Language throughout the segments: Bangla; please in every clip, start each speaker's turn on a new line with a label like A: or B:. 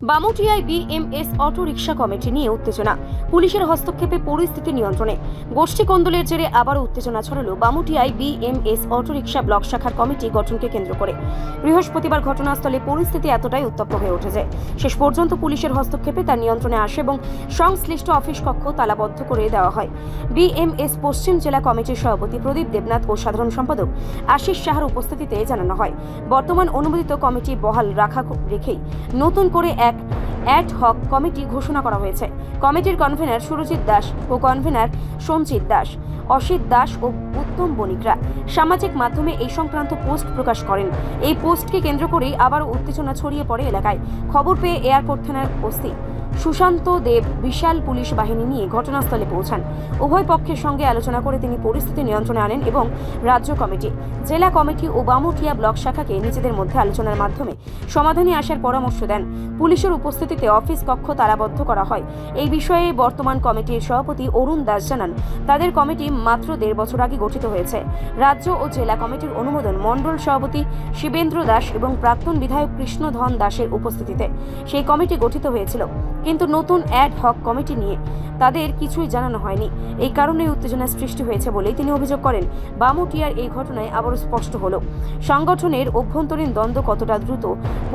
A: বামুটিয়ায় বিএমএস অটো রিকশা কমিটি নিয়ে উত্তেজনা, পুলিশের হস্তক্ষেপে পরিস্থিতি নিয়ন্ত্রণে। গোষ্ঠী কোন্দলের জেরে আবারও উত্তেজনা ছড়ালো বামুটিয়ায় বিএমএস অটো রিকশা ব্লক শাখার কমিটি গঠনকে কেন্দ্র করে। বৃহস্পতিবার ঘটনাস্থলে পরিস্থিতি এতটাই উত্তপ্ত হয়ে উঠেছে, শেষ পর্যন্ত পুলিশের হস্তক্ষেপে তার নিয়ন্ত্রণে আসে এবং সংশ্লিষ্ট অফিস কক্ষ তালাবদ্ধ করে দেওয়া হয়। বিএমএস পশ্চিম জেলা কমিটির সভাপতি প্রদীপ দেবনাথ ও সাধারণ সম্পাদক আশিস সাহার উপস্থিতিতে জানানো হয়, বর্তমান অনুমোদিত কমিটি বহাল রেখেই নতুন করে এক অ্যাড হক কমিটি ঘোষণা করা হয়েছে। কমিটির কনভেনার সুরজিৎ দাস ও কনভেনার সঞ্জিত দাস, অসিত দাস ও উত্তম বণিকরা সামাজিক মাধ্যমে এই সংক্রান্ত পোস্ট প্রকাশ করেন। এই পোস্টকে কেন্দ্র করেই আবারও উত্তেজনা ছড়িয়ে পড়ে এলাকায়। খবর পেয়ে এয়ারপোর্ট থানার ওসি সুশান্ত দেব বিশাল পুলিশ বাহিনী নিয়ে ঘটনাস্থলে পৌঁছান। উভয় পক্ষের সঙ্গে আলোচনা করে তিনি পরিস্থিতি নিয়ন্ত্রণে আনেন এবং রাজ্য কমিটি, জেলা কমিটি ও বামুটিয়া ব্লক শাখাকে নিজেদের মধ্যে আলোচনার মাধ্যমে সমাধানে আসার পরামর্শ দেন। পুলিশের উপস্থিতিতে অফিস কক্ষ তালাবদ্ধ করা হয়। এই বিষয়ে বর্তমান কমিটির সভাপতি অরুণ দাস জানান, তাদের কমিটি মাত্র 1.5 বছর আগে গঠিত হয়েছে। রাজ্য ও জেলা কমিটির অনুমোদন মণ্ডল সভাপতি শিবেন্দ্র দাস এবং প্রাক্তন বিধায়ক কৃষ্ণধন দাসের উপস্থিতিতে সেই কমিটি গঠিত হয়েছিল, কিন্তু নতুন অ্যাড হক কমিটি নিয়ে তাদের কিছুই জানানো হয়নি। এই কারণে উত্তেজনার সৃষ্টি হয়েছে বলেই তিনি অভিযোগ করেন। বামুটিয়ার এই ঘটনায় আবারও স্পষ্ট হলো সংগঠনের অভ্যন্তরীণ দ্বন্দ্ব কতটা দ্রুত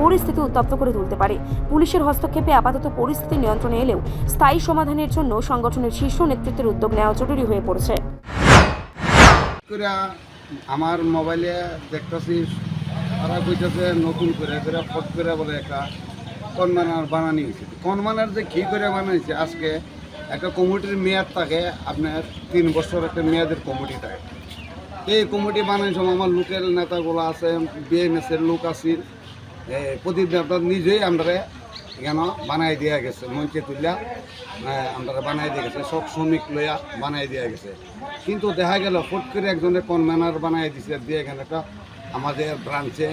A: পরিস্থিতি উত্তপ্ত করে তুলতে পারে। পুলিশের হস্তক্ষেপে আপাতত পরিস্থিতি নিয়ন্ত্রণে এলেও স্থায়ী সমাধানের জন্য সংগঠনের শীর্ষ নেতৃত্বের উদ্যোগ নেওয়া জরুরি হয়ে পড়েছে।
B: আমার মোবাইলে দেখতেছি তারা কইতেছে নতুন করে ফট করে বলে একটা কনভেনার বানানি হয়েছে। কনভেনার যে কী করে বানাইছে, আজকে একটা কমিটির মেয়াদ থাকে, আপনার 3 বছর একটা মেয়াদের কমিটি থাকে। এই কমিটি বানানোর সময় আমার লোকাল নেতাগুলো আছে, বিএমএসের লোক আছে, প্রদীপ নেতা নিজেই আমরা এখানে বানাই দেওয়া গেছে, মঞ্চে তুলিয়া আমরা বানাই দিয়ে গেছে, সব শ্রমিক লইয়া বানাই দেওয়া গেছে। কিন্তু দেখা গেল ফট করে একজনের কনভেনার বানাই দিছে, দিয়ে এখানে একটা আমাদের ব্রাঞ্চে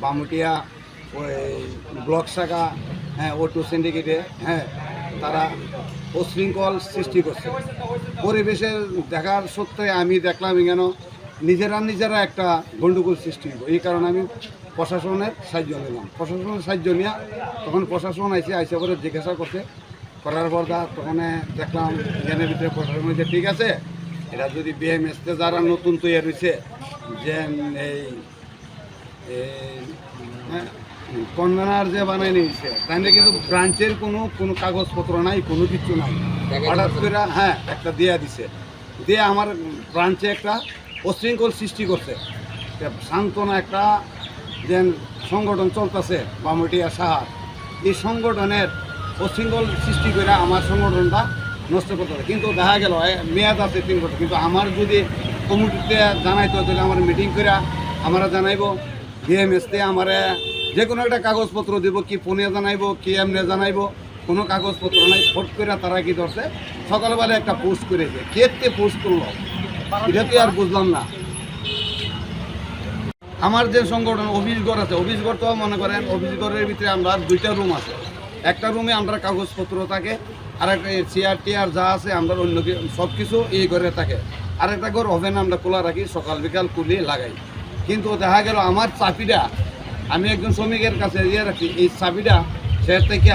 B: বামুটিয়া ওই ব্লক শাখা অটো সিন্ডিকেটে তারা উশৃঙ্খল সৃষ্টি করছে। পরিবেশের দেখার সত্ত্বে আমি দেখলাম এখানে নিজেরা একটা গণ্ডগোল সৃষ্টি হইব। এই কারণে আমি প্রশাসনের সাহায্য নিলাম। প্রশাসনের সাহায্য নিয়ে তখন প্রশাসন আইসে করে জিজ্ঞাসা করার পর তখন দেখলাম এখানের ভিতরে প্রশাসন যে ঠিক আছে, এটা যদি বিএমএসতে যারা নতুন তৈরি হয়েছে যে এই কনভেনার যে বানাই নিয়েছে, তাহলে কিন্তু ব্রাঞ্চের কোনো কাগজপত্র নাই, কোনো কিছু নাই। হঠাৎ করে একটা দেয়া দিছে, দিয়ে আমার ব্রাঞ্চে একটা অশৃঙ্খল সৃষ্টি করছে। সান্ত্বনা একটা যে সংগঠন চলতেছে বামুটিয়া সাহার, এই সংগঠনের অশৃঙ্খল সৃষ্টি করে আমার সংগঠনটা নষ্ট করতে হবে। কিন্তু দেখা গেল মেয়াদ আছে 3 বছর, কিন্তু আমার যদি কমিটিতে জানাইতে তাহলে আমার মিটিং করে আমরা জানাইব, বিএমএসতে আমার যে কোনো একটা কাগজপত্র দিব, কি ফোনে জানাইব, কি এমনি জানাইব, কোনো কাগজপত্র নাই। ফট করে তারা কি ধরছে, সকালবেলা একটা পোস্ট করেছে, কে পোস্ট করলো এটা তো আর বুঝলাম না। আমার যে সংগঠন অফিস ঘর আছে, অফিস ঘর তো মনে করেন অফিস ঘরের ভিতরে আমরা 2টা রুম আছে। একটা রুমে আমরা কাগজপত্র থাকে, আর একটা চেয়ার টিয়ার যা আছে আমরা অন্য সব কিছু এই ঘরে থাকে। আর একটা ঘর ওভেন আমরা খোলা রাখি, সকাল বিকাল খুলে লাগাই। কিন্তু দেখা গেল আমার চাবিটা আমি একজন শ্রমিকের কাছে দিয়ে রাখি, এই চাবিটা সে থেকে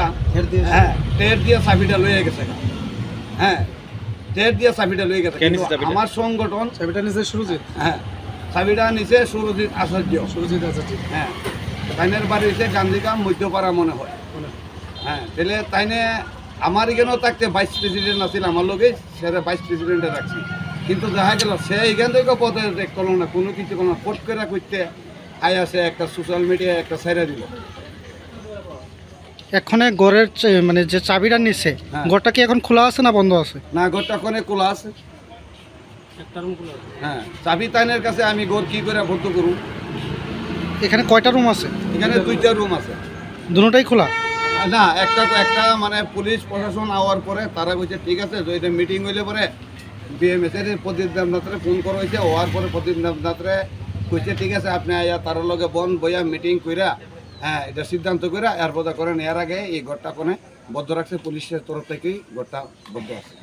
B: টের দিয়ে চাবিটা লয়ে গেছে। টের দিয়ে চাবিটা লয়ে গেছে। আমার সংগঠন চাবিটা নিচে সুরজিৎ, চাবিটা নিচে সুরজিৎ আচার্য। তাইনের বাড়ি হচ্ছে গান্ধীকাম মধ্যপাড়া মনে হয়। তাহলে তাইনে আমার এখানেও থাকতে ভাইস প্রেসিডেন্ট আছিল আমার লোকে, সেটা ভাইস প্রেসিডেন্টে রাখছি। কিন্তু দেখা গেল সে এখান থেকে পদে করলো না, কোনো কিছু কোনো ফট করে করতে আসে একটা সোশ্যাল মিডিয়ায় একটা ছেড়ে দিল।
C: এখানে ঘরের মানে যে চাবিটা নিছে, ঘরটা কি এখন খোলা আছে না বন্ধ আছে?
B: না, ঘরটা ওখানে খোলা আছে, চাবি তাইনের কাছে। আমি ঘর কি করে ভর্তি করুন?
C: এখানে কয়টা রুম আছে?
B: এখানে 2টা রুম আছে।
C: দুটোটাই খোলা?
B: না, একটা মানে পুলিশ প্রশাসন আওয়ার পরে তারা কইছে ঠিক আছে, তো এটা মিটিং হইলে পরে বিএমএসের প্রদীপ দেবনাথরে ফোন করা হয়েছে। হওয়ার পরে প্রদীপ দেবনাথরে কইছে ঠিক আছে, আপনি তার লগে বন বইয়া মিটিং কইরা এটা সিদ্ধান্ত করে এরপর করেন। এর আগে এই ঘরটা কোনে বদ্ধ রাখছে, পুলিশের তরফ থেকেই ঘরটা বদ্ধ আছে।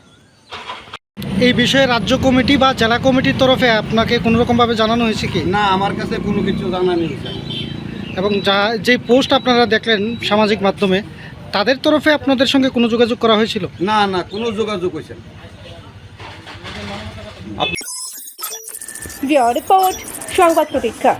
C: এই বিষয়ে রাজ্য কমিটি বা জেলা কমিটির তরফে আপনাকে কোনো রকমভাবে জানানো হয়েছে কি?
B: না, আমার কাছে কোনো কিছু জানানো হয়েছে।
C: এবং যে পোস্ট আপনারা দেখলেন সামাজিক মাধ্যমে, তাদের তরফে আপনাদের সঙ্গে কোনো যোগাযোগ করা হয়েছিল?
B: না না, কোনো যোগাযোগ হয়েছে না।
A: রিপোর্ট সংবাদ প্রতীক্ষা।